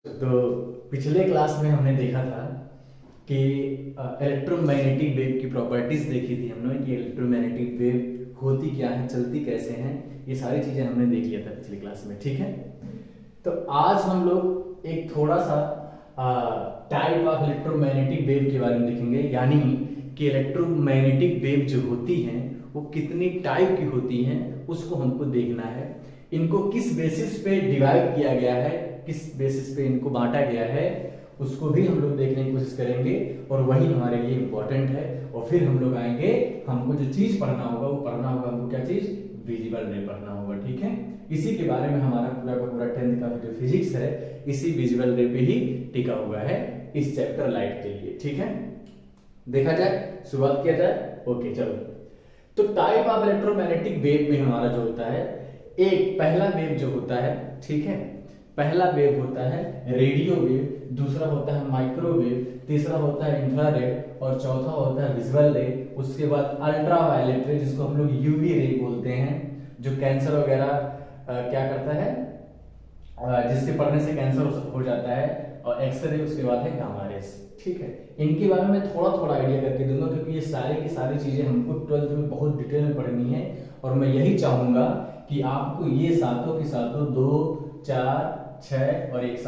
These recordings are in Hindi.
तो पिछले क्लास में हमने देखा था कि इलेक्ट्रोमैग्नेटिक वेव की प्रॉपर्टीज देखी थी हमने कि इलेक्ट्रोमैग्नेटिक वेव होती क्या है, चलती कैसे हैं, ये सारी चीजें हमने देख लिया था पिछली क्लास में। ठीक है, तो आज हम लोग एक थोड़ा सा टाइप ऑफ इलेक्ट्रोमैग्नेटिक वेव के बारे में देखेंगे, यानी कि इलेक्ट्रोमैग्नेटिक वेव जो होती हैं वो कितनी टाइप की होती हैं उसको हमको देखना है। इनको किस बेसिस पे डिवाइड किया गया है, किस बेसिस पे इनको बांटा गया है, उसको भी हम लोग देखने की कोशिश करेंगे और वही हमारे लिए इम्पोर्टेंट है। और फिर हम लोग आएंगे, हमको जो चीज पढ़ना होगा वो पढ़ना होगा, हमको क्या चीज, विजिबल रे पढ़ना होगा। ठीक है, इसी के बारे में हमारा पूरा का पूरा 10th का जो फिजिक्स है इसी विजुअल रे पे ही टिका हुआ है इस चैप्टर लाइट के लिए। ठीक है, देखा जाए, शुरुआत किया जाए। ओके चलो, तो टाइप ऑफ इलेक्ट्रोमैग्नेटिक वेव में हमारा जो होता है, एक पहला वेव जो होता है, ठीक है, पहला वेव होता है रेडियो वेव, दूसरा होता है माइक्रोवेव, तीसरा होता है इंफ्रारेड और चौथा होता है विजुअल रे। उसके बाद अल्ट्रा वायलेट रे जिसको हम लोग यूवी रे बोलते हैं, जो कैंसर वगैरह क्या करता है, जिसके पड़ने से कैंसर हो जाता है, और एक्सरे उसके बाद है गामा रेस। ठीक है, इनके बारे में थोड़ा थोड़ा आइडिया करके दूंगा क्योंकि ये सारी की सारी चीजें हमको 12th में बहुत डिटेल में पढ़नी है और मैं यही चाहूंगा कि आपको ये सातों के सातों 2, 4, 6 और एक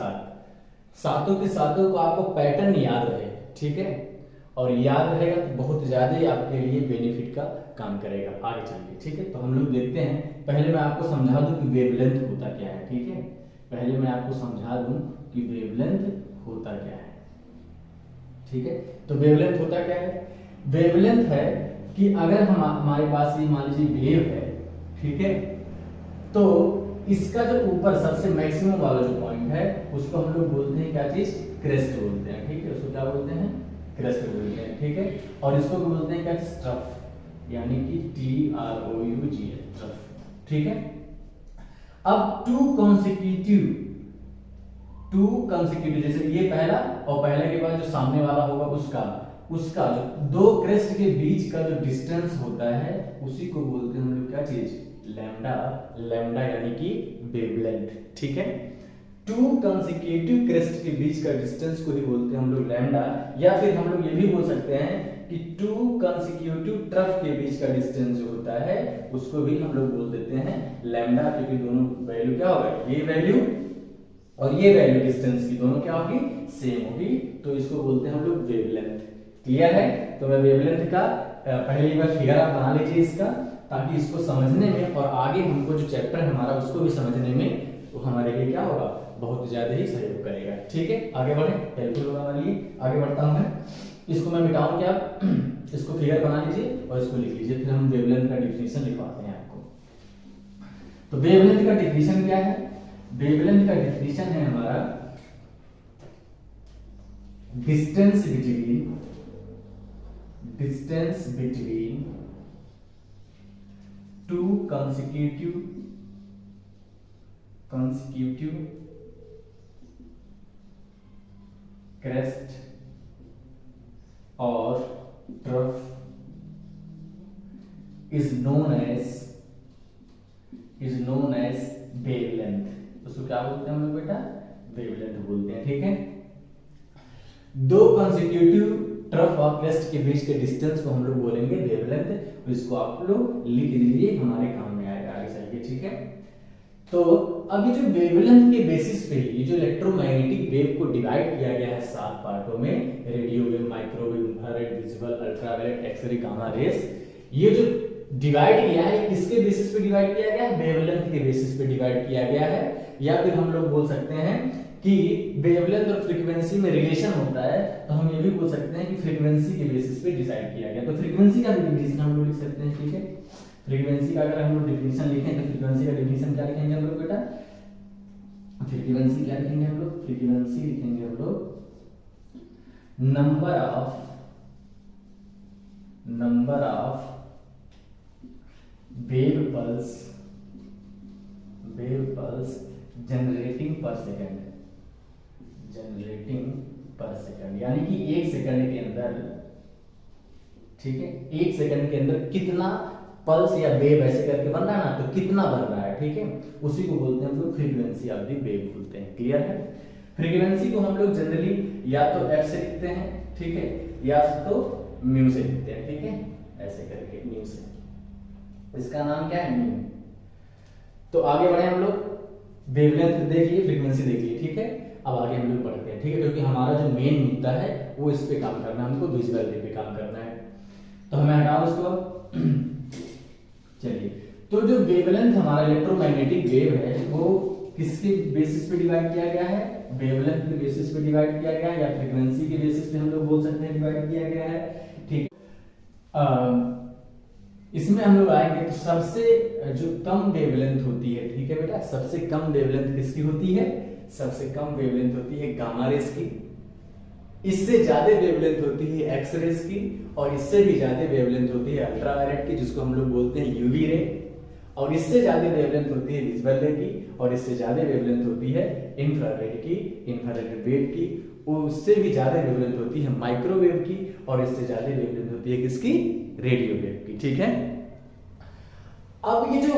सातों के सातों को आपको पैटर्न याद रहे। ठीक है, और याद रहेगा तो बहुत ज्यादा ही आपके लिए बेनिफिट का काम करेगा आगे चल के। ठीक है, तो हम लोग देखते हैं, पहले मैं आपको समझा दूं कि वेवलेंथ होता क्या है। ठीक है, पहले मैं आपको समझा दूं कि वेवलेंथ होता क्या है। ठीक है, तो वेवलेंथ होता क्या है, वेवलेंथ है कि अगर हम हमारे पास ये मान लीजिए वेव है, ठीक है, तो इसका जो ऊपर सबसे मैक्सिमम वाला जो पॉइंट है उसको हम लोग बोलते हैं क्या चीज, क्रेस्ट बोलते हैं। ठीक है, उसको क्या बोलते हैं, क्रेस्ट बोलते हैं। ठीक है, और इसको भी बोलते हैं क्या, ट्रफ, यानी कि TROUGH, ट्रफ। ठीक है, अब टू कॉन्सिक्यूटिव, जैसे ये पहला और पहले के बाद जो सामने वाला होगा उसका उसका जो दो क्रेस्ट के बीच का जो डिस्टेंस होता है उसी को बोलते हैं हम लोग क्या चीज, लैम्डा। लैम्डा यानी कि वेवलेंथ। ठीक है, टू कंसेक्यूटिव क्रेस्ट के बीच का डिस्टेंस को ही बोलते हैं हम लोग लैम्डा, या फिर हम लोग ये भी बोल सकते हैं कि टू कंसेक्यूटिव ट्रफ के बीच का डिस्टेंस जो होता है उसको भी हम लोग बोल देते हैं लैम्डा, क्योंकि दोनों वैल्यू क्या होगा, ये वैल्यू और ये वैल्यू डिस्टेंस की दोनों क्या होगी, सेम होगी, तो इसको बोलते हैं हम लोग वेवलेंथ। क्लियर है, तो मैं वेवलेंथ का पहले एक बार फिगर आप बना लीजिए इसका, ताकि इसको समझने में और आगे हमको जो चैप्टर है हमारा उसको भी समझने में तो हमारे लिए क्या होगा, बहुत ज्यादा ही सहयोग करेगा। ठीक है, आगे बढ़े, हेल्पफुल होगा हमारे लिए। आगे बढ़ता हूं मैं, इसको मैं मिटाऊं क्या, इसको फिगर बना लीजिए और इसको लिख लीजिए, फिर हम वेवलेंथ का डिफिनेशन लिखवाते हैं आपको। तो वेवलेंथ का डिफिनेशन क्या है, वेवलेंथ का डिफिनेशन है हमारा distance between two consecutive crest और trough is known as wavelength। उसको क्या बोलते हैं हम लोग बेटा, वेवलेंथ बोलते हैं। ठीक है, दो कंसेक्यूटिव ट्रफ और क्रेस्ट के बीच के डिस्टेंस को हम लोग बोलेंगे वेवलेंथ, इसको आप लोग लिख लीजिए, हमारे काम में आएगा आगे चल के। ठीक है, तो अभी जो वेवलेंथ के बेसिस पे ये जो इलेक्ट्रोमैग्नेटिक वेव को डिवाइड किया गया है 7 पार्टों में, radio wave, microwave, infrared, visual, ultraviolet, X ray, gamma rays, ये जो डिवाइड किया है किसके बेसिस पे डिवाइड किया गया है, वेवलेंथ के बेसिस पे डिवाइड किया गया है। या फिर हम लोग बोल सकते हैं कि वेवलेंथ और फ्रीक्वेंसी में रिलेशन होता है, तो हम ये भी बोल सकते हैं कि फ्रीक्वेंसी के बेसिस पे डिसाइड किया गया। तो फ्रीक्वेंसी का भी डिफिनेशन हम लोग लिख सकते हैं। ठीक है, फ्रीक्वेंसी का अगर हम लोग डिफिनेशन लिखें तो फ्रीक्वेंसी का डिफिनेशन क्या लिखेंगे हम लोग बेटा, फ्रीक्वेंसी क्या लिखेंगे हम लोग, फ्रीक्वेंसी लिखेंगे हम लोग number of wave pulse generating पर सेकंड, यानी कि एक सेकंड के अंदर, ठीक है, एक सेकंड के अंदर कितना पल्स या वेव ऐसे करके बन रहा है ना, तो कितना बन रहा है। ठीक है, उसी को बोलते हैं हम लोग फ्रीक्वेंसी ऑफ द वेव बोलते हैं। क्लियर है, फ्रीक्वेंसी को हम लोग जनरली या तो एफ से लिखते हैं, ठीक है, या तो म्यू से लिखते हैं, ठीक है, ऐसे करके म्यू से, इसका नाम क्या है, म्यू। तो आगे बढ़े हम लोग, वेवलेंथ देख लिए, फ्रीक्वेंसी देख लिए, ठीक है। अब आगे हम लोग बढ़ते हैं, ठीक है, क्योंकि हमारा जो मेन मुद्दा है वो इस पे काम करना है, हमको विजुअल वे पे काम करना है। तो हमें हटाओ इसको। चलिए, तो जो वेवलेंथ हमारा इलेक्ट्रोमैग्नेटिक वेव है वो किसके बेसिस पे डिवाइड किया गया है, वेवलेंथ के बेसिस पे डिवाइड किया गया है, या फ्रीक्वेंसी के बेसिस पे हम लोग बोल सकते हैं डिवाइड किया गया है, ठीक। इसमें हम लोग आएंगे तो सबसे जो कम वेवलेंथ होती है, ठीक है बेटा, सबसे कम वेवलेंथ किसकी होती है, सबसे कम वेवलेंथ होती है गामा रेस की, इससे ज्यादा वेवलेंथ होती है एक्स रेस की, और इससे भी ज्यादा वेवलेंथ होती है अल्ट्रावायलेट की, जिसको हम लोग बोलते हैं यूवी रे, और इससे ज्यादा वेवलेंथ होती है विजिबल रे की, और इससे ज्यादा वेवलेंथ होती है इंफ्रारेड की, इंफ्रारेड वेव की, उससे भी ज्यादा वेवलेंथ होती है माइक्रोवेव की, और इससे ज्यादा वेवलेंथ होती है किसकी, रेडियो वेव की, ठीक है। अब ये जो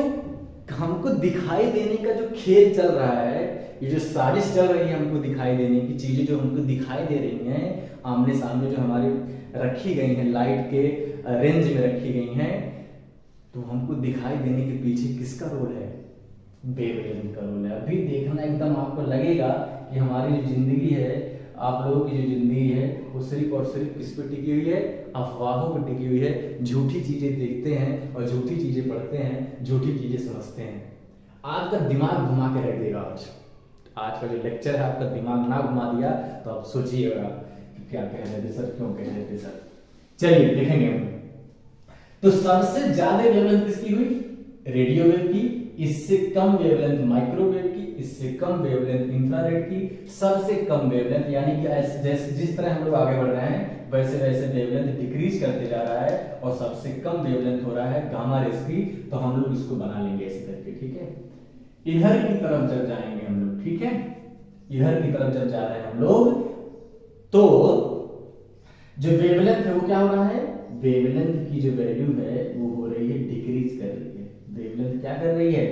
हमको दिखाई देने का जो खेल चल रहा है, ये जो साजिश चल रही है हमको दिखाई देने की, चीजें जो हमको दिखाई दे रही हैं आमने सामने, जो हमारी रखी गई हैं लाइट के रेंज में रखी गई हैं, तो हमको दिखाई देने के पीछे किसका रोल है, वेवलेंथ का रोल है। अभी देखना एकदम आपको लगेगा कि हमारी जो जिंदगी है, आप लोगों की जो जिंदगी है, वो सिर्फ और सिर्फ किस पे टिकी हुई है, अफवाहों पर टिकी हुई है। झूठी चीजें देखते हैं और झूठी चीजें पढ़ते हैं, झूठी चीजें समझते हैं। आपका दिमाग घुमा के रख देगा आज का जो लेक्चर है, आपका दिमाग ना घुमा दिया तो आप सोचिएगा कि क्या कह रहे थे सर, क्यों कह रहे थे सर। चलिए देखेंगे हम। तो सबसे ज्यादा वेवलेंथ किसकी हुई, रेडियो वेव की, इससे कम वेवलेंथ माइक्रोवेव की, इससे कम वेवलेंथ इंफ्रारेड की, सबसे कम वेवलेंथ, यानी कि जैसे जिस तरह हम लोग आगे बढ़ रहे हैं वैसे वैसे वेवलेंथ डिक्रीज करते जा रहा है, और सबसे कम वेवलेंथ हो रहा है गामा रेस की। तो हम लोग इसको बना लेंगे ऐसे करके, ठीक है। इधर की तरफ जब जाएंगे हम लोग, ठीक है, इधर की तरफ जब जा रहे हैं हम लोग, तो जो वेवलेंथ है वो क्या हो रहा है, वेवलेंथ की जो वैल्यू है वो हो रही है डिक्रीज कर रही है। वेवलेंथ क्या कर रही है,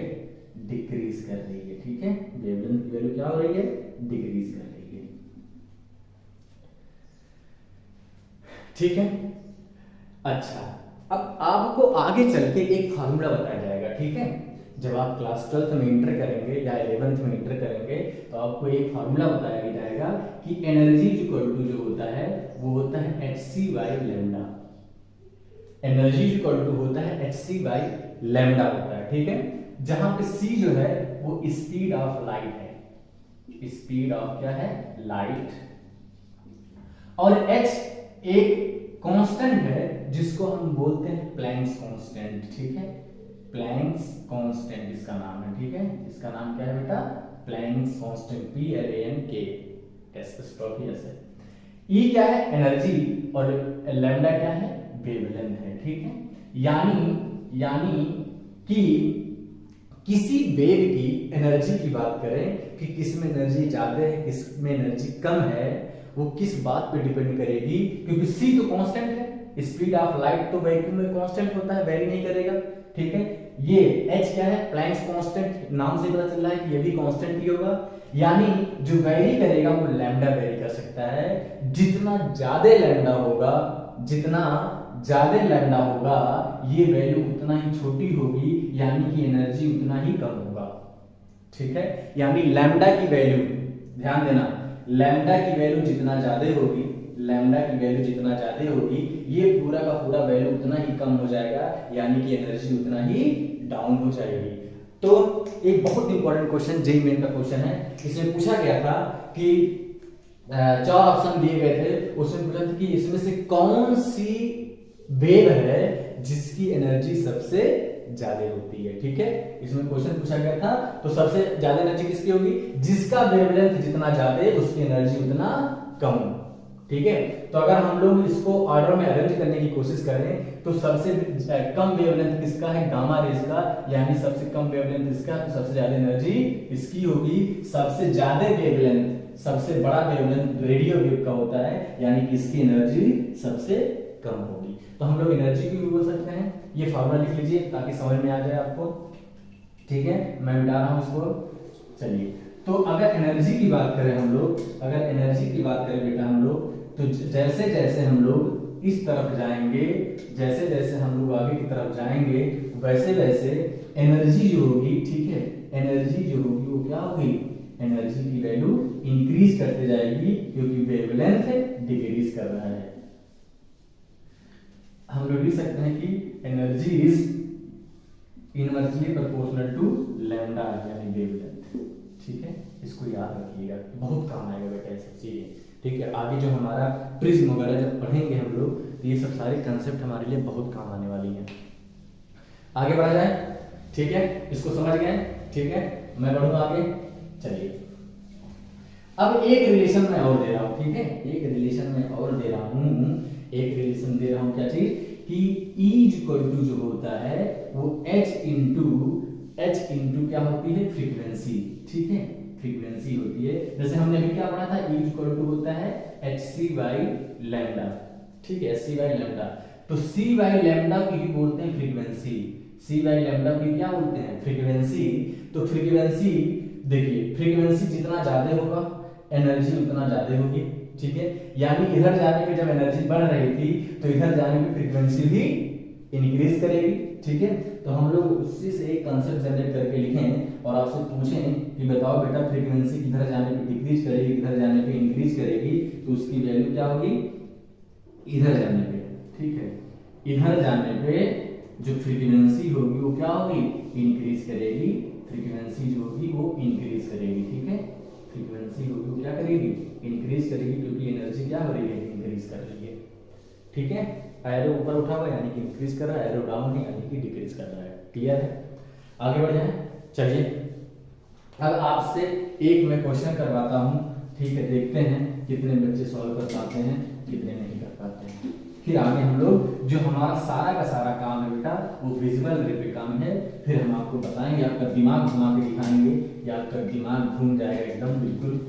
डिक्रीज कर रही है, ठीक है। वेवलेंथ की वैल्यू क्या हो रही है, डिक्रीज कर रही है, ठीक है। अच्छा, अब आपको आगे चल के एक फार्मूला बताया जाएगा, ठीक है। जब आप क्लास 12th में इंटर करेंगे या 11th में इंटर करेंगे तो आपको एक फार्मूला बताया जाएगा कि एनर्जी इक्वल टू जो होता है वो होता है hc by lambda. Energy equal to होता है hc बाई लैम्डा होता है, ठीक है। जहां पे c जो है वो स्पीड ऑफ लाइट है, स्पीड ऑफ क्या है, लाइट, और h एक कांस्टेंट है जिसको हम बोलते हैं प्लैंक्स कांस्टेंट, ठीक है। प्लैंक्स कांस्टेंट इसका नाम है, ठीक है। इसका नाम क्या है बेटा, प्लैंक्स कांस्टेंट, PLANK, S है। E क्या है, एनर्जी, और लैम्डा क्या है, वेवलेंथ है, ठीक है। यानी कि किसी वेव की एनर्जी की बात करें कि किस में एनर्जी ज्यादा है, किस में एनर्जी कम है, वो किस बात पे डिपेंड करेगी, क्योंकि c तो कांस्टेंट है, स्पीड ऑफ लाइट तो वैक्यूम में कांस्टेंट होता है, वेरी नहीं करेगा, ठीक है। ये h क्या है, प्लैंक्स कांस्टेंट, नाम से पता चल रहा है कि ये भी कांस्टेंट ही होगा, यानी जो वेरी करेगा वो लैम्डा वेरी कर सकता है। जितना ज्यादा लैम्डा होगा, जितना ज्यादा लैम्डा होगा, ये वैल्यू उतना ही छोटी होगी, यानी कि एनर्जी उतना ही कम होगा, ठीक है। यानी लैम्डा की वैल्यू, ध्यान देना, लैम्डा की वैल्यू जितना ज्यादा होगी, लैम्डा की वैल्यू जितना ज्यादा होगी, ये पूरा का पूरा वैल्यू उतना ही कम हो जाएगा, यानी कि एनर्जी उतना ही डाउन हो जाएगी। तो एक बहुत इंपॉर्टेंट क्वेश्चन, जेईई मेन का क्वेश्चन है, इसमें पूछा गया था कि 4 ऑप्शन दिए गए थे, उसमें पूछा था कि इसमें से कौन सी वेव है जिसकी एनर्जी सबसे ज्यादा होती है, ठीक है। इसमें क्वेश्चन पूछा गया था, तो सबसे ज्यादा एनर्जी किसकी होगी, जिसका वेवलेंथ जितना ज्यादा उसकी एनर्जी उतना कम, ठीक है। तो अगर हम लोग इसको ऑर्डर में अरेंज करने की कोशिश करें तो सबसे कम वेवलेंथ किसका है, गामा रेज का, यानी सबसे कम वेवलेंथ इसका, तो सबसे ज्यादा एनर्जी इसकी होगी। सबसे ज्यादा वेवलेंथ, सबसे बड़ा वेवलेंथ रेडियो वेव का होता है, यानी कि इसकी एनर्जी सबसे कम होगी। तो हम लोग एनर्जी की भी बोल सकते हैं, ये फार्मूला लिख लीजिए ताकि समझ में आ जाए आपको, ठीक है। मैं मिटा रहा हूं इसको, चलिए। तो अगर एनर्जी की बात करें हम लोग, अगर एनर्जी की बात करें बेटा हम लोग, तो जैसे जैसे हम लोग इस तरफ जाएंगे, जैसे जैसे हम लोग आगे की तरफ जाएंगे, वैसे वैसे एनर्जी जो होगी, ठीक है, एनर्जी जो होगी वो क्या होगी, एनर्जी की वैल्यू इंक्रीज करते जाएगी, क्योंकि वेवलेंथ डिक्रीज कर रहा है। हम लोग लिख सकते हैं कि energy is inversely proportional to lambda यानी वेवलेंथ। ठीक है, इसको याद रखिएगा, बहुत काम आएगा बेटा ये सब चीजें। ठीक है, आगे जो हमारा प्रिज्म वगैरह जब पढ़ेंगे हम लोग, तो ये सब सारे कंसेप्ट हमारे लिए बहुत काम आने वाली है। आगे बढ़ा जाए, ठीक है, इसको समझ गए, ठीक है, मैं बढ़ूंगा आगे, चलिए। अब एक रिलेशन मैं और दे रहा हूं, ठीक है, एक रिलेशन मैं और दे रहा हूं, एक रिलेशन दे रहा हूं, क्या चीज, कि E इक्वल टू जो होता है वो H इंटू क्या होती है, फ्रीक्वेंसी। ठीक है, फ्रीक्वेंसी होती है। जैसे हमने अभी क्या पढ़ा था, E इक्वल टू होता है hc बाई लैम्डा। ठीक है, hc बाई लैम्डा। तो c बाई लैम्डा की ही बोलते हैं फ्रीक्वेंसी, c बाई लैम्डा की क्या बोलते हैं, फ्रीक्वेंसी। तो फ्रीक्वेंसी देखिए, फ्रीक्वेंसी जितना ज्यादा होगा एनर्जी उतना ज्यादा होगी। ठीक है, यानी इधर जाने पे जब एनर्जी बढ़ रही थी तो इधर जाने पे फ्रीक्वेंसी भी इंक्रीज करेगी। ठीक है, तो हम लोग उसी से एक कांसेप्ट जनरेट करके लिखें और आपसे पूछें कि बताओ बेटा फ्रीक्वेंसी किधर जाने पे डिक्रीज करेगी, किधर जाने पे इंक्रीज करेगी, तो उसकी वैल्यू क्या होगी, इधर जाने पे। ठीक है, इधर जाने पे जो फ्रीक्वेंसी होगी वो क्या होगी, इंक्रीज करेगी, फ्रीक्वेंसी जो होगी वो इंक्रीज करेगी। ठीक है, फ्रीक्वेंसी होगी वो क्या करेगी, इंक्रीज करेगी, क्योंकि एनर्जी क्या हो रही है, इंक्रीज कर रही है। ठीक है, एरो ऊपर उठा हुआ यानी कि इंक्रीज कर रहा है, एरो डाउन है यानी कि डिक्रीज कर रहा है। क्लियर है, आगे बढ़ जाए, चलिए। अब आपसे एक मैं क्वेश्चन करवाता हूं, ठीक है, देखते हैं कितने बच्चे सॉल्व कर पाते हैं, कितने नहीं कर पाते हैं। फिर आगे हम लोग जो हमारा सारा का सारा काम है बेटा वो विजुअल रे पे काम है, फिर हम आपको बताएंगे, आपका दिमाग घुमा के दिखाएंगे, या आपका दिमाग घूम जाएगा एकदम बिल्कुल।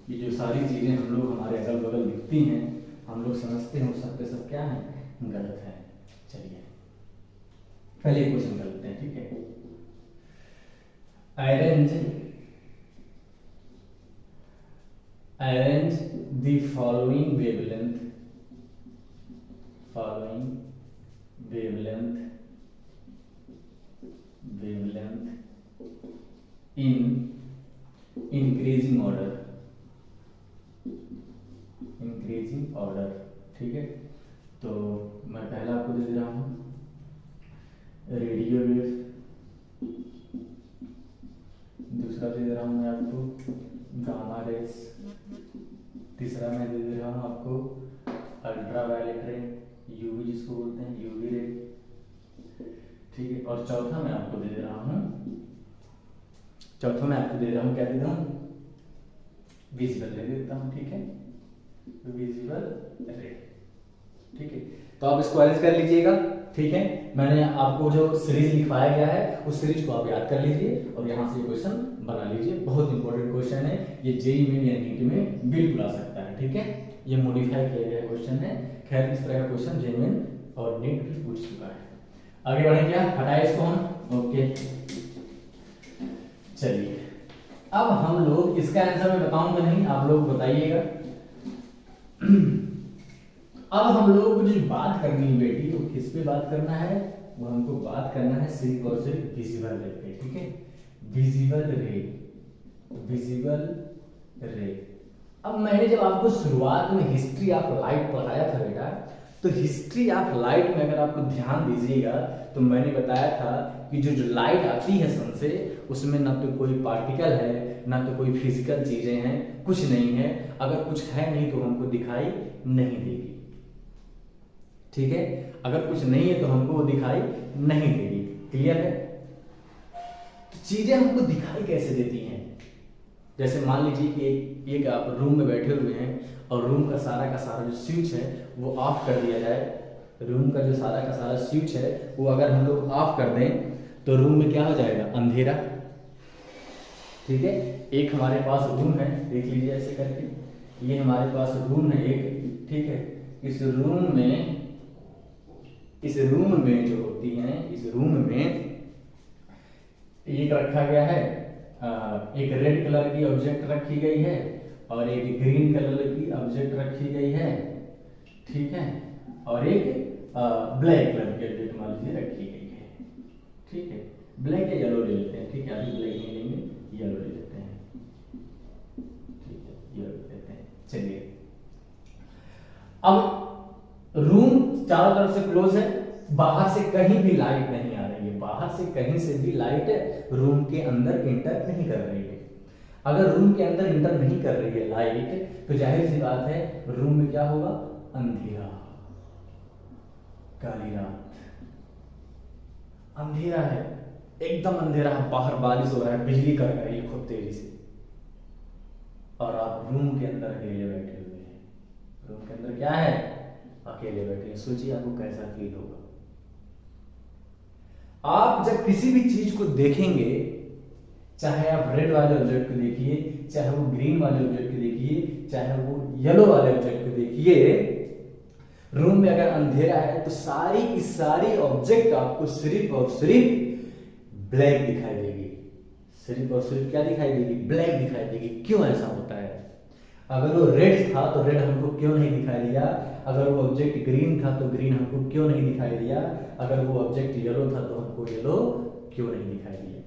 ये जो सारी चीजें हम लोग हमारे अगल बगल दिखती हैं, हम लोग समझते हैं सब पे सब क्या है, गलत है। चलिए पहले क्वेश्चन करते हैं, ठीक है। arrange the following wavelength in increasing order। ठीक है, तो मैं पहला आपको दे रहा हूं रेडियो वेव, दूसरा दे रहा हूं मैं आपको गामा रेस, तीसरा मैं दे रहा हूं आपको अल्ट्रावायलेट रे, यूवी जिसको बोलते हैं, यूवी रे। ठीक है, और चौथा मैं आपको दे रहा हूं, क्या दे रहा हूं, विजिबल रे देता हूं। ठीक है, विजिबल रे। ठीक है, तो आप इसको अरेंज कर लीजिएगा। ठीक है, मैंने आपको जो सीरीज लिखवाया गया है उस सीरीज को आप याद कर लीजिए और यहाँ से ये क्वेश्चन बना लीजिए। बहुत इंपॉर्टेंट क्वेश्चन है ये, जेईई मेन या नीट में बिल्कुल आ सकता है। ठीक है, ये मॉडिफाई किया गया क्वेश्चन है। खैर इस तरह का क्वेश्चन जेईई मेन और नीट भी पूछ चुका है। आगे बढ़े क्या, हटाए इसको हम, ओके। चलिए अब हम लोग इसका आंसर मैं बताऊंगा नहीं, आप लोग बताइएगा। अब हम लोग को जो बात करनी है बेटी, वो किस पे बात करना है, वो हमको बात करना है सिर्फ और सिर्फ विजिबल रे पे। ठीक है, विजिबल रे। अब मैंने जब आपको शुरुआत में हिस्ट्री ऑफ लाइट पढ़ाया था बेटा, तो हिस्ट्री ऑफ लाइट में अगर आपको ध्यान दीजिएगा तो मैंने बताया था कि जो लाइट आती है सन से, उसमें ना तो कोई पार्टिकल है, ना तो कोई फिजिकल चीजें हैं, कुछ नहीं है। अगर कुछ है नहीं तो हमको दिखाई नहीं देगी। ठीक है, अगर कुछ नहीं है तो हमको वो दिखाई नहीं देगी। क्लियर है, तो चीजें हमको दिखाई कैसे देती हैं, जैसे मान लीजिए कि एक आप रूम में बैठे हुए हैं और रूम का सारा जो स्विच है वो ऑफ कर दिया जाए, रूम का जो सारा स्विच है वो अगर हम लोग ऑफ कर दें तो रूम में क्या हो जाएगा, अंधेरा। ठीक है, एक हमारे पास रूम है, देख लीजिए ऐसे करके, ये हमारे पास रूम है एक। ठीक है, इस रूम में जो होती है, इस रूम में एक रखा गया है एक रेड कलर की ऑब्जेक्ट रखी गई है और एक ग्रीन कलर की ऑब्जेक्ट रखी गई है, ठीक है, और एक ब्लैक कलर की ऑब्जेक्ट मान लीजिए रखी गई है, ठीक है। ब्लैक या येलो ले लेते हैं, ठीक है, अभी ब्लैक नहीं लेंगे, येलो ले लेते हैं, ठीक है, येलो ले लेते हैं। चलिए, अब रूम चारों तरफ से क्लोज है, बाहर से कहीं भी लाइट नहीं आ रही है, बाहर से कहीं से भी लाइट रूम के अंदर इंटर नहीं कर रही है। अगर रूम के अंदर इंटर नहीं कर रही है लाइट, तो जाहिर सी बात है रूम में क्या होगा, अंधेरा, काली रात, अंधेरा है, एकदम अंधेरा है, बाहर बारिश हो रहा है, बिजली कड़क रही है खूब तेजी से, और आप रूम के अंदर अकेले बैठे हुए हैं। रूम के अंदर क्या है, अकेले बैठे हैं। सोचिए आपको कैसा फील होगा। आप जब किसी भी चीज को देखेंगे, चाहे आप रेड वाले ऑब्जेक्ट को देखिए, चाहे वो ग्रीन वाले ऑब्जेक्ट को देखिए, चाहे वो येलो वाले ऑब्जेक्ट को देखिए, रूम में अगर अंधेरा है तो सारी की सारी ऑब्जेक्ट आपको सिर्फ और सिर्फ ब्लैक दिखाई देगी, सिर्फ और सिर्फ क्या दिखाई देगी, ब्लैक दिखाई देगी। क्यों ऐसा होता है? अगर वो रेड था तो रेड हमको क्यों नहीं दिखाई दिया, अगर वो ऑब्जेक्ट ग्रीन था तो ग्रीन हमको क्यों नहीं दिखाई दिया, अगर वो ऑब्जेक्ट येलो था तो हमको येलो क्यों नहीं दिखाई दिया?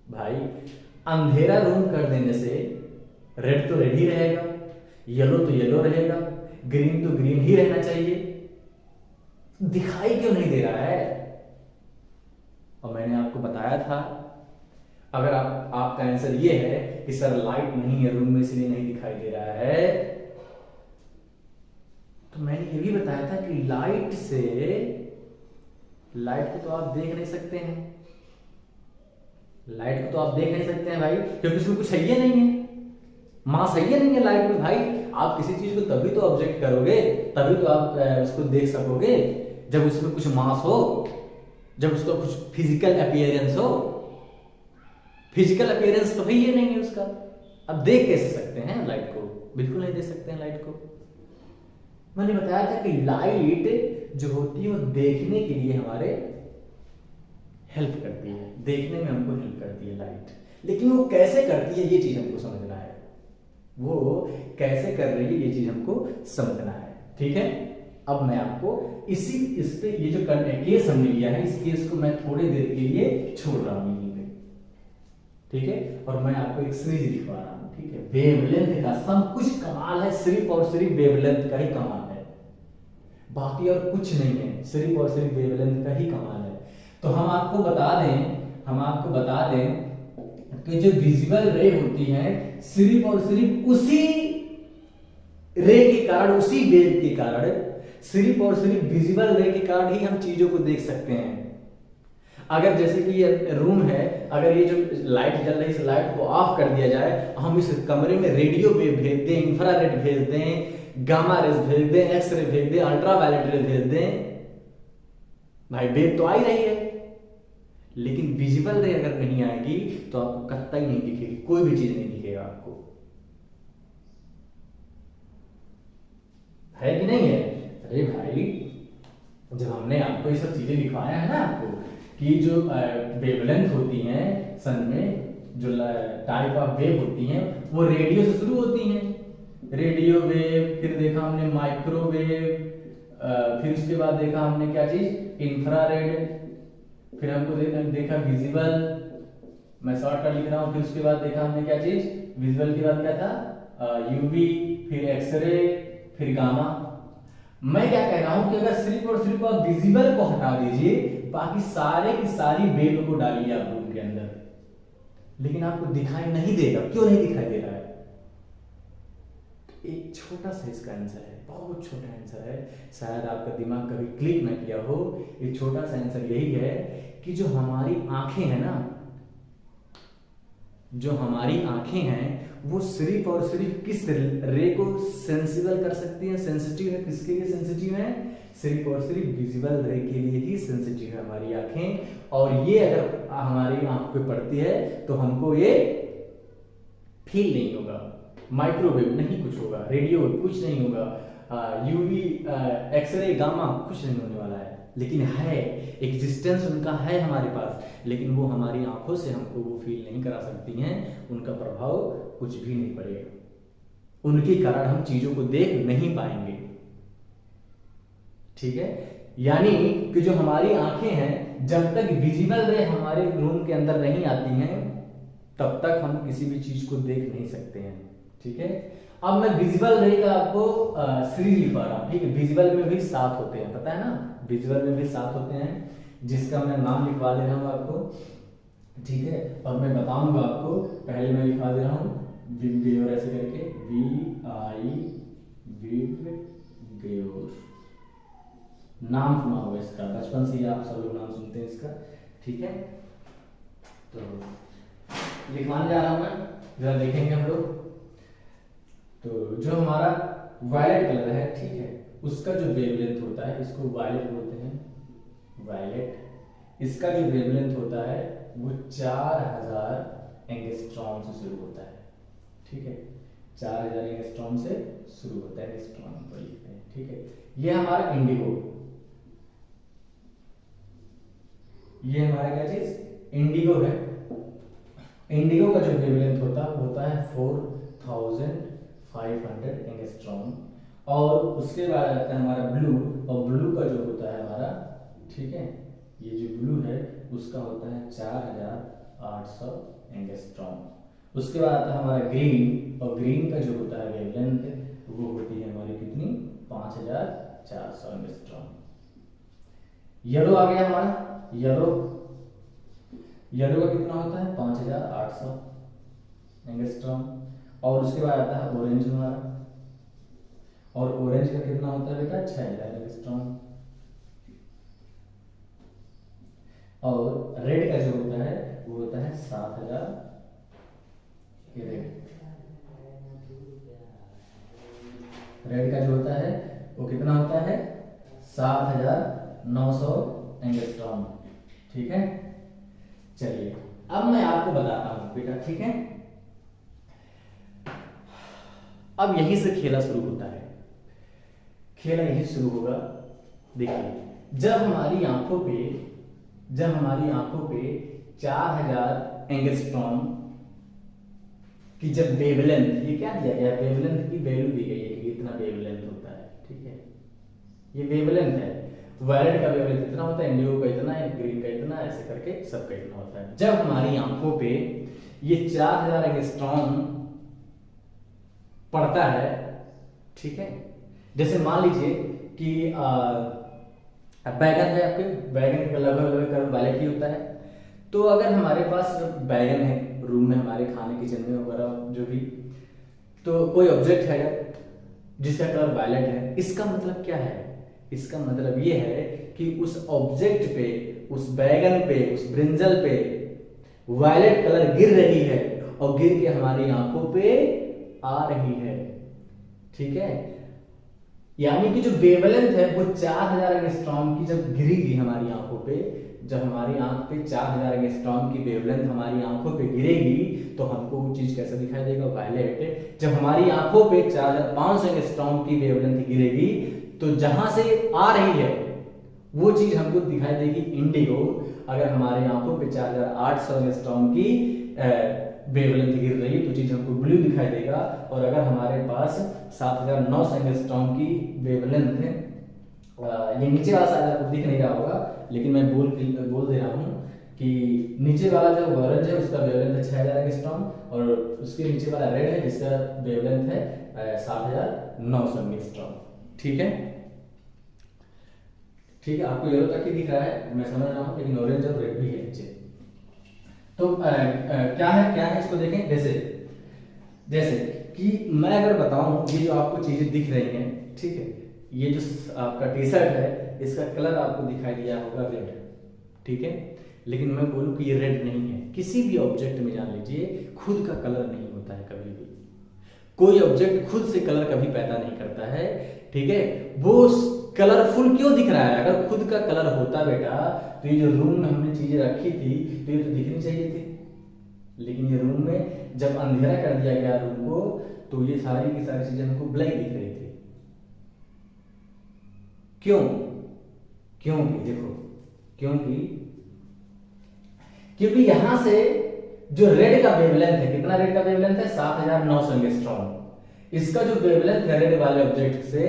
भाई, अंधेरा रूम कर देने से रेड तो रेड ही रहेगा, येलो तो येलो रहेगा, ग्रीन तो ग्रीन ही रहना चाहिए, दिखाई क्यों नहीं दे रहा है? और मैंने आपको बताया था, अगर आपका आंसर ये है कि सर लाइट नहीं है रूम में इसलिए नहीं दिखाई दे रहा है, तो मैंने ये भी बताया था कि लाइट को तो आप देख नहीं सकते हैं, लाइट को तो आप देख नहीं सकते हैं भाई, क्योंकि उसमें कुछ है ही नहीं है, मास है ही नहीं है लाइट में। भाई, आप किसी चीज को तभी तो ऑब्जेक्ट करोगे, तभी तो आप उसको देख सकोगे जब उसमें कुछ मास हो, जब उसका कुछ फिजिकल अपीयरेंस हो। फिजिकल अपीयरेंस तो है ही नहीं है उसका, अब देख कैसे सकते हैं लाइट को? बिल्कुल नहीं देख सकते हैं लाइट को। मैंने बताया था कि लाइट जो होती है वो देखने के लिए हमारे हेल्प करती है, देखने में हमको हेल्प करती है लाइट, लेकिन वो कैसे करती है ये चीज हमको समझना है, वो कैसे कर रही है ये चीज हमको समझना है, ठीक है। अब मैं आपको इस पे ये जो केस हमने लिया है, इस केस को मैं थोड़ी देर के लिए छोड़ रहा हूं यहीं पे, ठीक है, और मैं आपको एक सीरीज लिखवा रहा हूं, ठीक है। वेवलेंथ का सब कुछ कमाल है, सिर्फ और सिर्फ वेवलेंथ का ही कमाल है, बाकी और कुछ नहीं है, सिर्फ और सिर्फ वेवलेंथ का ही कमाल है। तो हम आपको बता दें कि जो विजिबल रे होती है, सिर्फ और सिर्फ उसी रे के कारण, उसी वेव के कारण, सिर्फ और सिर्फ विजिबल रे के कारण ही हम चीजों को देख सकते हैं। अगर जैसे कि ये रूम है, अगर ये जो लाइट जल रही है इस लाइट को ऑफ कर दिया जाए, हम इस कमरे में रेडियो वेव भेज दें, इंफ्रारेड भेज दें, गामा रेज भेज दें, एक्स रे भेज दें, अल्ट्रावायलेट रे भेज दें, भाई वेव तो आ ही रही है, लेकिन विजिबल रे अगर नहीं आएगी तो आपको कतई नहीं दिखेगी, कोई भी चीज नहीं दिखेगा आपको, है कि नहीं है? अरे भाई, जब हमने आपको ये सब चीजें लिखवाया है ना आपको, कि जो वेवलेंथ होती हैं सन में, जो टाइप ऑफ वेव होती हैं वो रेडियो से शुरू होती हैं, रेडियो वेव, फिर देखा हमने माइक्रोवेव, फिर उसके बाद देखा हमने क्या चीज, इंफ्रारेड, फिर हमको देखा विजिबल, मैं शॉर्टकट लिख रहा हूँ, फिर उसके बाद देखा हमने क्या चीज, विजिबल के बाद क्या था, यूवी, फिर एक्सरे, फिर गामा। मैं क्या कह रहा हूं कि अगर सिर्फ और सिर्फ आप विजिबल को हटा दीजिए, बाकी सारे की सारी वेव को डालिए आप रूम के अंदर, लेकिन आपको दिखाई नहीं देगा। क्यों नहीं दिखाई दे रहा है? एक छोटा सा इसका आंसर है, बहुत छोटा आंसर है, शायद आपका दिमाग कभी क्लिक ना किया हो। ये छोटा सा आंसर यही है कि जो हमारी आंखें हैं ना, जो हमारी आंखें हैं वो सिर्फ और सिर्फ किस रे को सेंसिबल कर सकती हैं, सेंसिटिव है, किसके लिए सेंसिटिव है? सिर्फ और सिर्फ विजिबल रे के लिए ही सेंसिटिव है हमारी आंखें। और ये अगर हमारी आंख पे पड़ती है तो हमको ये फील नहीं होगा, माइक्रोवेव नहीं कुछ होगा, रेडियो कुछ नहीं होगा, यूवी, एक्सरे, गामा कुछ नहीं होने वाला है। लेकिन है, एग्जिस्टेंस उनका है हमारे पास, लेकिन वो हमारी आंखों से हमको वो फील नहीं करा सकती हैं, उनका प्रभाव कुछ भी नहीं पड़ेगा, उनके कारण हम चीजों को देख नहीं पाएंगे। ठीक है, यानी कि जो हमारी आंखें हैं, जब तक विजिबल रे हमारे रूम के अंदर नहीं आती हैं, तब तक हम किसी भी चीज को देख नहीं सकते हैं। ठीक है, अब मैं विजिबल रे का आपको सीरीज लिखवा रहा हूं। ठीक है, विजिबल में भी 7 होते हैं, पता है ना, विजिबल में भी 7 होते हैं, जिसका मैं नाम लिखवा दे रहा हूं आपको। ठीक है, और मैं बताऊंगा आपको, पहले मैं लिखवा दे रहा हूं विबग्योर ऐसे करके, VI विबग्योर, नाम सुना होगा इसका, बचपन से ही आप सब लोग नाम सुनते हैं इसका। ठीक है, तो लिखवाने जा रहा हूं मैं, जरा देखेंगे हम लोग। तो जो हमारा वायलेट कलर है, ठीक है, उसका जो वेवलेंथ होता है, इसको वायलेट बोलते हैं, वायलेट। इसका जो वेवलेंथ होता है वो 4000 एंगस्ट्रॉम से शुरू होता है। ठीक है, 4000 एंगस्ट्रॉम से शुरू होता है, एंगस्ट्रॉम पर लिखते हैं। ठीक है, ये हमारा इंडिगो, ये हमारा क्या चीज, इंडिगो है। इंडिगो का जो वेवलेंथ होता है वो होता है 4500 एंगस्ट्रॉम। और उसके बाद आता है हमारा ब्लू, और ब्लू का जो होता है हमारा, ठीक है, ये जो ब्लू है उसका होता है 4800 एंगस्ट्रॉम। उसके बाद आता है हमारा ग्रीन, और ग्रीन का जो होता है वेवलेंथ वो होती है हमारी कितनी, 5400 एंगस्ट्रॉम। येलो आ गया हमारा, येलो, येलो का कितना होता है 5800 एंगस्ट्रॉम। और उसके बाद आता है ऑरेंज हमारा, और ऑरेंज का कितना होता है बेटा 6000 एंगस्ट्रॉम। और रेड का जो होता है वो होता है 7000, रेड का जो होता है वो कितना होता है 7900 एंगस्ट्रॉम। ठीक है, चलिए अब मैं आपको बताता हूं बेटा। ठीक है, अब यहीं से खेला शुरू होता है, खेला यहीं शुरू होगा। देखिए, जब हमारी आंखों पे 4000 एंगस्ट्रॉम की जब वेवलेंथ, ये क्या दिया गया, वेवलेंथ की वैल्यू दी गई है कि कितना वेवलेंथ होता है। ठीक है, ये वेवलेंथ है, वायलेट का वेवलेंथ इतना होता है, इंडिगो का इतना है, ग्रीन का इतना, ऐसे करके सबका इतना होता है। जब हमारी आंखों पे ये 4000 एंगस्ट्रॉम पड़ता है, ठीक है, जैसे मान लीजिए कि बैगन है आपके, बैगन का लगभग वायलेट ही होता है। तो अगर हमारे पास बैगन है रूम में, हमारे खाने किचन में वगैरह जो भी, तो कोई ऑब्जेक्ट है जिसका कलर वायलेट है, इसका मतलब क्या है, इसका मतलब ये है कि उस ऑब्जेक्ट पे, उस बैगन पे, उस ब्रिंजल पे वायलेट कलर गिर रही है, और गिर के हमारी आंखों पे आ रही है। ठीक है, यानी कि जो वेवलेंथ है वो 4000 एंगस्ट्रॉम की जब गिरेगी हमारी आंखों पे, जब हमारी आंख पे 4000 एंगस्ट्रॉम की वेवलेंथ हमारी आंखों पे गिरेगी, तो हमको वो चीज कैसे दिखाई देगा, वायलेट। जब हमारी आंखों पे 4500 एंगस्ट्रॉम की वेवलेंथ गिरेगी, तो जहां से आ रही है वो चीज हमको दिखाई देगी इंडिगो। अगर हमारी आंखों पे 4800 एंगस्ट्रॉम की वेवलेंथ गिर रही है तो चीज हमको ब्लू दिखाई देगा। और अगर हमारे पास 7900 एंगस्ट्रॉम की वेवलेंथ है, ये नीचे वाला शायद आपको दिख नहीं रहा होगा, लेकिन मैं बोल दे रहा हूँ कि नीचे वाला जो ऑरेंज है उसका वेवलेंथ है 6000 एंगस्ट्रॉम, और उसके नीचे वाला रेड है जिसका वेवलेंथ है 7900 एंगस्ट्रॉम। ठीक है, ठीक है, आपको येलो तक ही दिख रहा है, मैं समझ रहा हूँ, लेकिन ऑरेंज और रेड भी है नीचे। तो क्या है इसको देखें। जैसे कि मैं अगर बताऊं, ये जो आपको चीजें दिख रही हैं, ठीक है, ये जो आपका टी शर्ट है इसका कलर आपको दिखाई दिया होगा रेड, ठीक है, लेकिन मैं बोलूं कि ये रेड नहीं है। किसी भी ऑब्जेक्ट में जान लीजिए खुद का कलर नहीं होता है कभी भी, कोई ऑब्जेक्ट खुद से कलर कभी पैदा नहीं करता है। ठीक है, वो कलरफुल क्यों दिख रहा है, अगर खुद का कलर होता बेटा तो ये जो रूम में हमने चीजें रखी थी तो ये तो दिखनी चाहिए थी, लेकिन ये रूम में जब अंधेरा कर दिया गया रूम को, तो ये सारी की सारी चीजें हमको ब्लैक दिख रही थी। क्यों? क्योंकि देखो, क्योंकि क्योंकि यहां से जो रेड का वेवलेंथ है, कितना रेड का वेवलेंथ है, 7900 एंगस्ट्रॉम। इसका जो वेवलेंथ है रेड वाले ऑब्जेक्ट से,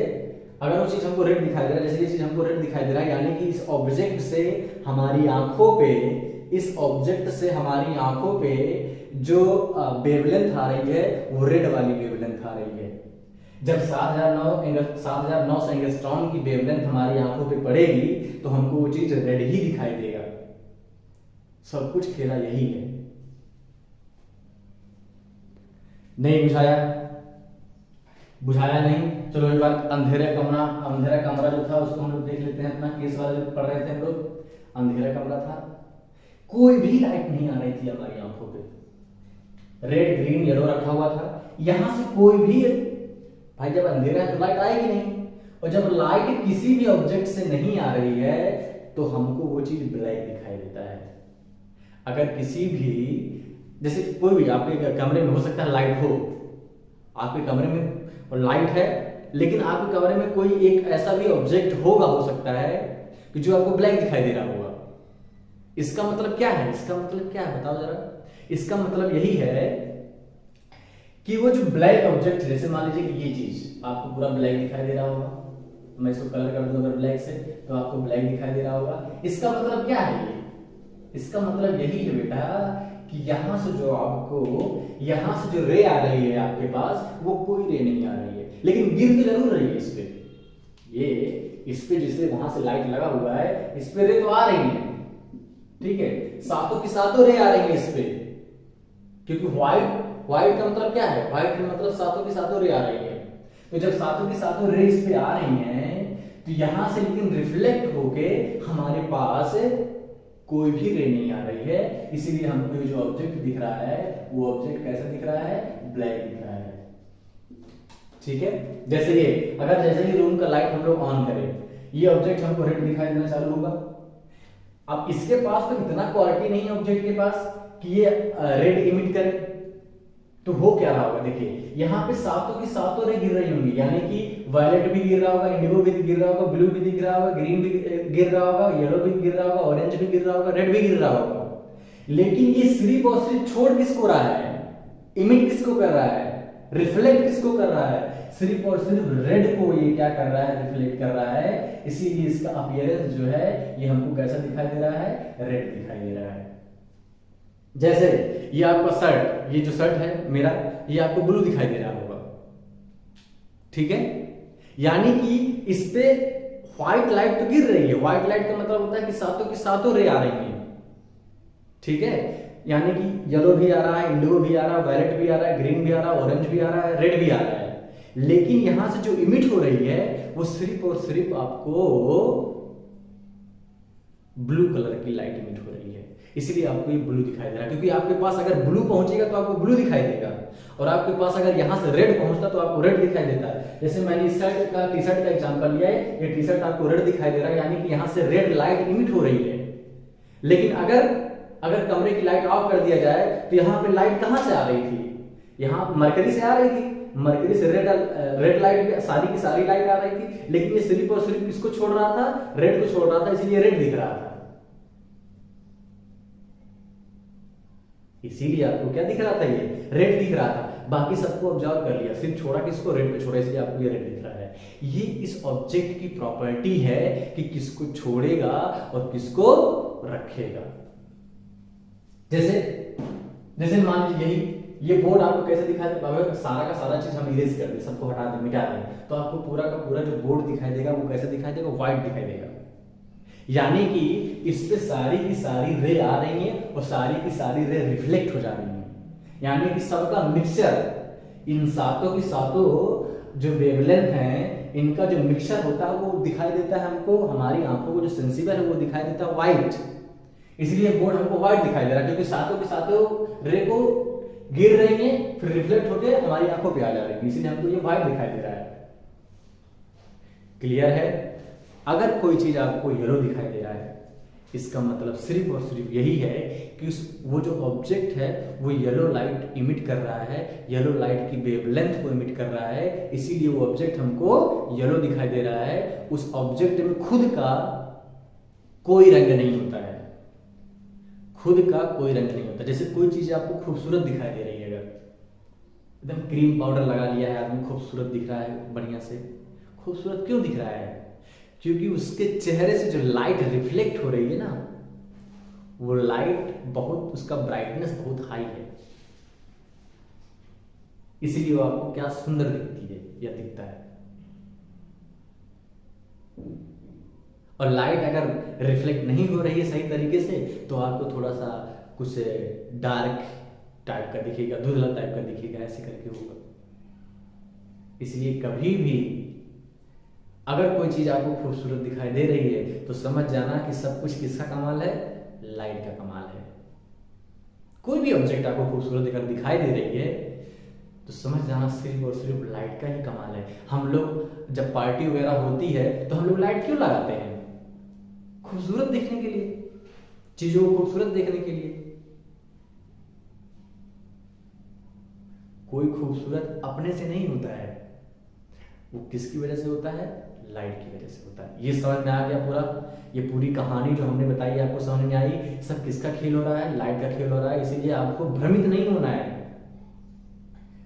अगर वो चीज हमको रेड दिखाई दे रहा है, जैसे ये चीज हमको रेड दिखाई दे रहा है, यानी कि इस ऑब्जेक्ट से हमारी आंखों पे, इस ऑब्जेक्ट से हमारी आंखों पे जो वेवलेंथ आ रही है वो रेड वाली वेवलेंथ आ रही है। जब 7900 एंगस्ट्रॉम की वेवलेंथ हमारी आंखों पे पड़ेगी तो हमको वो चीज रेड ही दिखाई देगा। सब कुछ खेला यही है। नहीं बुझाया? बुझाया नहीं? चलो एक बार अंधेरा कमरा जो था उसको हम लोग देख लेते हैं। अपना केस वाला जो पढ़ रहे थे हम लोग, अंधेरा कमरा था, कोई भी लाइट नहीं आ रही थी हमारी आंखों पे, रेड ग्रीन येलो रखा हुआ था। यहां से कोई भी, भाई जब अंधेरा है तो लाइट आएगी नहीं, और जब लाइट किसी भी ऑब्जेक्ट से नहीं आ रही है तो हमको वो चीज ब्लैक दिखाई देता है। अगर किसी भी, जैसे कोई भी आपके कमरे में हो सकता है लाइट हो, आपके कमरे में लाइट है, लेकिन आपके कमरे में कोई एक ऐसा भी ऑब्जेक्ट होगा, हो सकता है कि जो आपको ब्लैक दिखाई दे रहा होगा। इसका मतलब क्या है? इसका मतलब क्या है बताओ जरा। इसका मतलब यही है कि वो जो ब्लैक ऑब्जेक्ट, जैसे मान लीजिए कि ये चीज आपको पूरा ब्लैक दिखाई दे रहा होगा, मैं इसको कलर कर दूं अगर ब्लैक से तो आपको ब्लैक दिखाई दे रहा होगा। इसका मतलब क्या है ये? इसका मतलब यही है बेटा कि यहां से जो आपको, यहां से जो रे आ रही है आपके पास, वो कोई रे नहीं आ रही है, लेकिन गिर तो जरूर रही है इस पे। ये इस पे जिससे वहां से लाइट लगा हुआ है, इस पे रे तो आ रही है, ठीक है, सातों की सातों रे आ रही है इस पे, क्योंकि व्हाइट का मतलब क्या है? व्हाइट का मतलब सातों की सातों रे आ रही है। तो जब सातों की सातों रे इस पे आ रही हैं तो यहां से लेकिन रिफ्लेक्ट होके हमारे पास कोई भी रे नहीं आ रही है, इसीलिए हमको ये जो ऑब्जेक्ट दिख रहा है वो ऑब्जेक्ट कैसा दिख रहा है? ब्लैक दिख रहा है। ठीक है, जैसे ये, अगर जैसे ही रूम का लाइट हम लोग ऑन करें, ये ऑब्जेक्ट हमको रेड दिखाई देना चालू होगा। अब इसके पास तो इतना क्वालिटी नहीं है ऑब्जेक्ट के पास कि ये रेड इमिट करे, तो हो क्या रहा होगा? देखिए यहाँ पे सातों की सातों रे गिर रही होंगी, यानी कि वायलेट भी गिर रहा होगा, इंडिगो भी गिर रहा होगा, ब्लू भी दिख रहा होगा, ग्रीन भी गिर रहा होगा, येलो भी गिर रहा होगा, ऑरेंज भी गिर रहा होगा, रेड भी गिर रहा होगा। लेकिन ये सिर्फ और सिर्फ छोड़ किसको रहा है? इमिट किसको कर रहा है? रिफ्लेक्ट किसको कर रहा है? सिर्फ और सिर्फ रेड को ये क्या कर रहा है? रिफ्लेक्ट कर रहा है। इसीलिए इसका अपीयरेंस जो है ये हमको कैसा दिखाई दे रहा है? रेड दिखाई दे रहा है। जैसे ये आपका शर्ट, ये जो शर्ट है मेरा, ये आपको ब्लू दिखाई दे रहा होगा, ठीक है, यानी कि इस पे व्हाइट लाइट तो गिर रही है। व्हाइट लाइट का मतलब होता है कि सातों की सातों रे आ रही हैं, ठीक है, यानी कि येलो भी आ रहा है, इंडिगो भी आ रहा है, वायलेट भी आ रहा है, ग्रीन भी आ रहा है, ऑरेंज भी आ रहा है, रेड भी आ रहा है। लेकिन यहां से जो इमिट हो रही है वो सिर्फ और सिर्फ आपको ब्लू कलर की लाइट इमिट हो रही है, इसीलिए आपको ये ब्लू दिखाई दे रहा है। क्योंकि आपके पास अगर ब्लू पहुंचेगा तो आपको ब्लू दिखाई देगा, और आपके पास अगर यहां से रेड पहुंचता तो आपको रेड दिखाई देता है। जैसे मैंने इस साइड का टी शर्ट का एग्जांपल लिया है, ये टी शर्ट आपको रेड दिखाई दे रहा है, यानी कि यहां से रेड लाइट इमिट हो रही है। लेकिन अगर कमरे की लाइट ऑफ कर दिया जाए तो यहाँ पे लाइट कहां से आ रही थी? यहाँ मरकरी से आ रही थी, मरकरी से रेड लाइट, सारी की सारी लाइट आ रही थी, लेकिन ये सिर्फ और सिर्फ किसको छोड़ रहा था? रेड को छोड़ रहा था, इसलिए रेड दिख रहा था। इसीलिए आपको क्या दिख रहा था? ये रेड दिख रहा था। बाकी सबको ऑब्जर्व कर लिया, सिर्फ छोड़ा किसको? रेड पे छोड़ा, इसलिए आपको ये रेड दिख रहा है। ये इस ऑब्जेक्ट की प्रॉपर्टी है कि किसको छोड़ेगा और किसको रखेगा। जैसे मान लीजिए ये बोर्ड आपको कैसे दिखाई देगा? अगर सारा का सारा चीज हम इरेज कर दें, सबको हटा दें, मिटा दें, तो आपको पूरा का पूरा जो बोर्ड दिखाई देगा वो कैसे दिखाई देगा? व्हाइट दिखाई देगा। यानी कि इस पे सारी की सारी रे आ रही है और सारी की सारी रे रिफ्लेक्ट हो जा रही है, यानी कि सबका मिक्सचर, इन सातों की सातों जो वेवलेंथ हैं, इनका जो मिक्सचर होता है वो दिखाई देता है हमको, हमारी आंखों को जो सेंसिबल है वो दिखाई देता है व्हाइट। इसलिए बोर्ड हमको व्हाइट दिखाई दे रहा है, क्योंकि सातों की सातों रे को गिर रही है, फिर रिफ्लेक्ट होकर हमारी आंखों पे आ जा रही है, इसलिए हमको ये व्हाइट दिखाई दे रहा है। क्लियर है? अगर कोई चीज आपको येलो दिखाई दे रहा है, इसका मतलब सिर्फ और सिर्फ यही है कि वो जो ऑब्जेक्ट है वो येलो लाइट इमिट कर रहा है, येलो लाइट की वेवलेंथ को इमिट कर रहा है, इसीलिए वो ऑब्जेक्ट हमको येलो दिखाई दे रहा है। उस ऑब्जेक्ट में खुद का कोई रंग नहीं होता है, खुद का कोई रंग नहीं होता। जैसे कोई चीज़ आपको खूबसूरत दिखाई दे रही है, अगर एकदम क्रीम पाउडर लगा लिया है आदमी, खूबसूरत दिख रहा है बढ़िया से, खूबसूरत क्यों दिख रहा है? क्योंकि उसके चेहरे से जो लाइट रिफ्लेक्ट हो रही है ना, वो लाइट बहुत, उसका ब्राइटनेस बहुत हाई है, इसलिए वो आपको क्या सुंदर दिखती है या दिखता है। और लाइट अगर रिफ्लेक्ट नहीं हो रही है सही तरीके से, तो आपको थोड़ा सा कुछ डार्क टाइप का दिखेगा, धुंधला टाइप का दिखेगा, ऐसे करके होगा। इसलिए कभी भी अगर कोई चीज आपको खूबसूरत दिखाई दे रही है, तो समझ जाना कि सब कुछ किसका कमाल है? लाइट का कमाल है। कोई भी ऑब्जेक्ट आपको खूबसूरत अगर दिखाई दे रही है, तो समझ जाना सिर्फ और सिर्फ लाइट का ही कमाल है। हम लोग जब पार्टी वगैरह होती है, तो हम लोग लाइट क्यों लगाते हैं? खूबसूरत दिखने के लिए, चीजों को खूबसूरत देखने के लिए। कोई खूबसूरत अपने से नहीं होता है, वो किसकी वजह से होता है? लाइट की वजह से होता है। ये समझ में आ गया पूरा? ये पूरी कहानी जो हमने बताई आपको समझ में आई? सब किसका खेल हो रहा है? लाइट का खेल हो रहा है। इसीलिए आपको भ्रमित नहीं होना है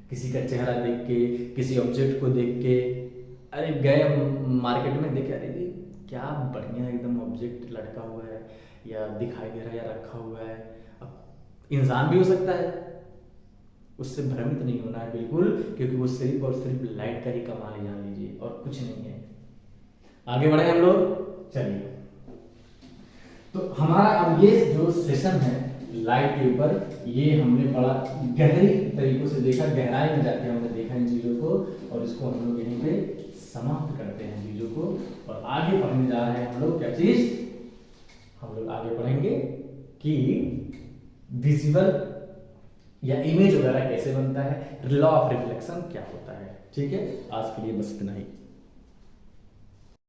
किसी का चेहरा देख के, किसी ऑब्जेक्ट को देख के। अरे गए मार्केट में, देखे, अरे ये क्या बढ़िया एकदम ऑब्जेक्ट लटका हुआ है या दिखाई दे रहा है या रखा हुआ है, अब इंसान भी हो सकता है। उससे भ्रमित नहीं होना है बिल्कुल, क्योंकि वो सिर्फ और सिर्फ लाइट का ही कमाल है, जान लीजिए, और कुछ नहीं है। आगे बढ़े हम लोग, चलिए। तो हमारा अब ये जो सेशन है लाइट के ऊपर, ये हमने बड़ा गहरी तरीकों से देखा, गहराई में जाके हमने देखा इन चीज़ों को, और इसको हम लोग यहीं पे समाप्त करते हैं चीज़ों को। और आगे पढ़ने जा रहे हैं हम लोग क्या चीज़? हम लोग आगे पढ़ेंगे कि विजुअल या इमेज वगैरह कैसे बनता है, लॉ ऑफ रिफ्लेक्शन क्या होता है। ठीक है, आज के लिए बस इतना ही।